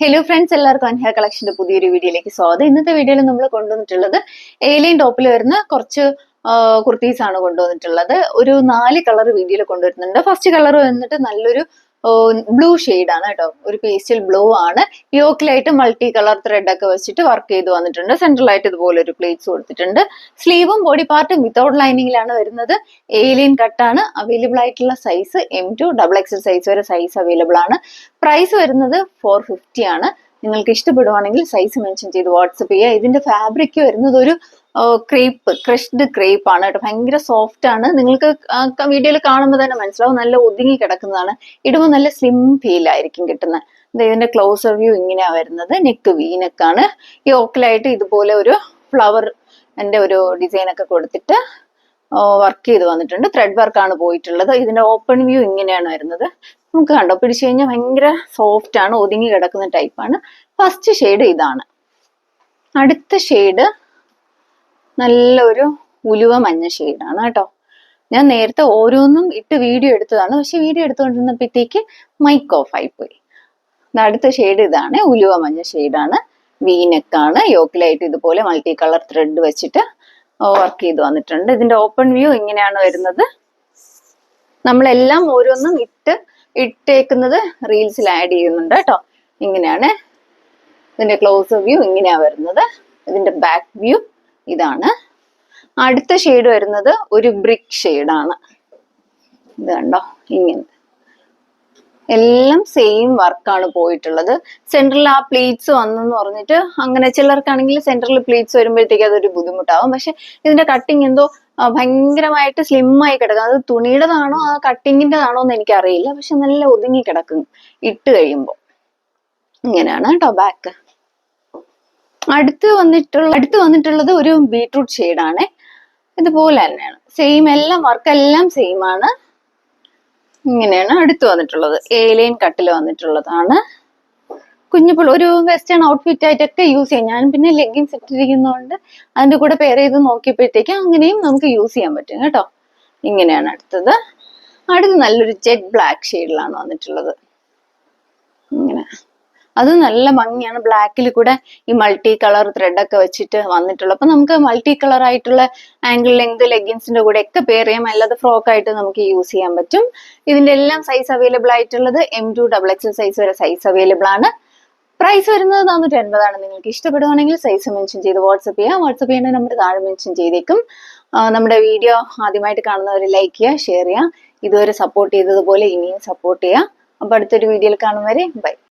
Hello friends, എല്ലാവർക്കും അൻഹ കളക്ഷന്റെ പുതിയൊരു വീഡിയോയിലേക്ക് സ്വാഗതം. ഇന്നത്തെ വീഡിയോയിൽ നമ്മൾ കൊണ്ടുവന്നിട്ടുള്ളത് ഏലിയൻ ടോപ്പിൽ വരുന്ന കുറച്ച് കുർത്തീസ് ആണ് കൊണ്ടുവന്നിട്ടുള്ളത്. ഒരു 4 കളർ വീഡിയോയിൽ കൊണ്ടുവരുന്നുണ്ട്. ഫസ്റ്റ് കളർ വന്നിട്ട് നല്ലൊരു ബ്ലൂ ആണ് കേട്ടോ. ഒരു പേസ്റ്റൽ ബ്ലൂ ആണ്. യോക്കിലായിട്ട് മൾട്ടി കളർ ത്രെഡ് ഒക്കെ വെച്ചിട്ട് വർക്ക് ചെയ്ത് വന്നിട്ടുണ്ട്. സെൻട്രലായിട്ട് ഇതുപോലെ ഒരു പ്ലേറ്റ്സ് കൊടുത്തിട്ടുണ്ട്. സ്ലീവും ബോഡി പാർട്ടും വിത്തൗട്ട് ലൈനിങ്ങിലാണ് വരുന്നത്. ഏലിയൻ കട്ടാണ്. അവൈലബിൾ ആയിട്ടുള്ള സൈസ് M2 XXL സൈസ് വരെ സൈസ് അവൈലബിൾ ആണ്. പ്രൈസ് വരുന്നത് 450 ആണ്. നിങ്ങൾക്ക് ഇഷ്ടപ്പെടുവാണെങ്കിൽ സൈസ് മെൻഷൻ ചെയ്ത് വാട്സപ്പ് ചെയ്യുക. ഇതിന്റെ ഫാബ്രിക് വരുന്നത് ഒരു ക്രഷ്ഡ് ക്രേപ്പ് ആണ് കേട്ടോ. ഭയങ്കര സോഫ്റ്റ് ആണ്. നിങ്ങൾക്ക് വീഡിയോയിൽ കാണുമ്പോൾ തന്നെ മനസ്സിലാവും. നല്ല ഒതുങ്ങി കിടക്കുന്നതാണ്. ഇടുമ്പോൾ നല്ല സ്ലിം ഫീൽ ആയിരിക്കും കിട്ടുന്നത്. ഇതിന്റെ ക്ലോസർ വ്യൂ ഇങ്ങനെയാ വരുന്നത്. നെക്ക് വി നെക്കാണ്. യോക്കിലായിട്ട് ഇതുപോലെ ഒരു ഫ്ലവർ ഒരു ഡിസൈൻ ഒക്കെ കൊടുത്തിട്ട് വർക്ക് ചെയ്ത് വന്നിട്ടുണ്ട്. ത്രെഡ് വർക്കാണ് പോയിട്ടുള്ളത്. ഇതിന്റെ ഓപ്പൺ വ്യൂ ഇങ്ങനെയാണ് വരുന്നത്. നമുക്ക് കണ്ടോ, പിടിച്ചു കഴിഞ്ഞാൽ ഭയങ്കര സോഫ്റ്റ് ആണ്. ഒതുങ്ങി കിടക്കുന്ന ടൈപ്പാണ്. ഫസ്റ്റ് ഷെയ്ഡ് ഇതാണ്. അടുത്ത ഷെയ്ഡ് നല്ലൊരു ഉലുവ മഞ്ഞ ഷെയ്ഡാണ് കേട്ടോ. ഞാൻ നേരത്തെ ഓരോന്നും ഇട്ട് വീഡിയോ എടുത്തതാണ്. പക്ഷെ വീഡിയോ എടുത്തുകൊണ്ടിരുന്നപ്പോഴത്തേക്ക് മൈക്ക് ഓഫ് ആയിപ്പോയി. അടുത്ത ഷെയ്ഡ് ഇതാണ്. ഉലുവ മഞ്ഞ ഷെയ്ഡാണ്. വീനെക്കാണ്. യോക്കിലായിട്ട് ഇതുപോലെ മൾട്ടി കളർ ത്രെഡ് വെച്ചിട്ട് വർക്ക് ചെയ്ത് വന്നിട്ടുണ്ട്. ഇതിന്റെ ഓപ്പൺ വ്യൂ ഇങ്ങനെയാണ് വരുന്നത്. നമ്മളെല്ലാം ഓരോന്നും ഇട്ടേക്കുന്നത് റീൽസിൽ ആഡ് ചെയ്യുന്നുണ്ട് കേട്ടോ. ഇങ്ങനെയാണ് ഇതിന്റെ ക്ലോസ് വ്യൂ. ഇങ്ങനെയാ വരുന്നത്. ഇതിന്റെ ബാക്ക് വ്യൂ ഇതാണ്. അടുത്ത ഷെയ്ഡ് വരുന്നത് ഒരു ബ്രിക്ക് ഷെയ്ഡാണ്. ഇത് കണ്ടോ, ഇങ്ങനെ എല്ലാം സെയിം വർക്കാണ് പോയിട്ടുള്ളത്. സെന്ററിൽ ആ പ്ലീറ്റ്സ് വന്നെന്ന് പറഞ്ഞിട്ട് അങ്ങനെ ചിലർക്കാണെങ്കിൽ സെന്ററിൽ പ്ലീറ്റ്സ് വരുമ്പോഴത്തേക്ക് അതൊരു ബുദ്ധിമുട്ടാവും. പക്ഷെ ഇതിന്റെ കട്ടിങ് എന്തോ ഭയങ്കരമായിട്ട് സ്ലിം ആയി കിടക്കും. അത് തുണിയുടേതാണോ ആ കട്ടിങ്ങിൻ്റെതാണോ എന്ന് എനിക്കറിയില്ല. പക്ഷെ നല്ല ഒതുങ്ങി കിടക്കും ഇട്ട് കഴിയുമ്പോൾ. ഇങ്ങനെയാണ് കേട്ടോ ബാക്ക്. അടുത്ത് വന്നിട്ടുള്ളത് ഒരു ബീട്രൂട്ട് ഷെയ്ഡാണ്. ഇതുപോലെ തന്നെയാണ്. സെയിം എല്ലാം വർക്കെല്ലാം സെയിം ആണ്. ഇങ്ങനെയാണ് അടുത്ത് വന്നിട്ടുള്ളത്. ഏലിയൻ കട്ടിൽ വന്നിട്ടുള്ളതാണ്. കുഞ്ഞിപ്പോൾ ഒരു വെസ്റ്റേൺ ഔട്ട്ഫിറ്റ് ആയിട്ടൊക്കെ യൂസ് ചെയ്യാം. ഞാൻ പിന്നെ ലെഗിൻസ് ഇട്ടിരിക്കുന്നതുകൊണ്ട് അതിന്റെ കൂടെ പെയർ ചെയ്ത് നോക്കിയപ്പോഴത്തേക്ക് അങ്ങനെയും നമുക്ക് യൂസ് ചെയ്യാൻ പറ്റും കേട്ടോ. ഇങ്ങനെയാണ് അടുത്തത് നല്ലൊരു ജെറ്റ് ബ്ലാക്ക് ഷെയ്ഡിലാണ് വന്നിട്ടുള്ളത്. ഇങ്ങനെ അത് നല്ല ഭംഗിയാണ്. ബ്ലാക്കിൽ കൂടെ ഈ മൾട്ടി കളർ ത്രെഡ് ഒക്കെ വെച്ചിട്ട് വന്നിട്ടുള്ളത്. അപ്പൊ നമുക്ക് മൾട്ടി കളർ ആയിട്ടുള്ള ആംഗിൾ ലെങ്ത് ലെഗിൻസിന്റെ കൂടെ ഒക്കെ പെയർ ചെയ്യാം. അല്ലാതെ ഫ്രോക്ക് ആയിട്ട് നമുക്ക് യൂസ് ചെയ്യാൻ പറ്റും. ഇതിന്റെ എല്ലാം സൈസ് അവൈലബിൾ ആയിട്ടുള്ളത് M2 XXL സൈസ് വരെ സൈസ് അവൈലബിൾ ആണ്. പ്രൈസ് വരുന്നത് 480 ആണ്. നിങ്ങൾക്ക് ഇഷ്ടപ്പെടുവാണെങ്കിൽ സൈസ് മെൻഷൻ ചെയ്ത് വാട്സപ്പ് ചെയ്യാം. വാട്സപ്പ് ചെയ്യേണ്ട നമ്പർ താഴെ മെൻഷൻ ചെയ്തേക്കും. നമ്മുടെ വീഡിയോ ആദ്യമായിട്ട് കാണുന്നവർ ലൈക്ക് ചെയ്യുക, ഷെയർ ചെയ്യുക. ഇതുവരെ സപ്പോർട്ട് ചെയ്തതുപോലെ ഇനിയും സപ്പോർട്ട് ചെയ്യുക. അപ്പൊ അടുത്തൊരു വീഡിയോയിൽ കാണും വരെ ബൈ.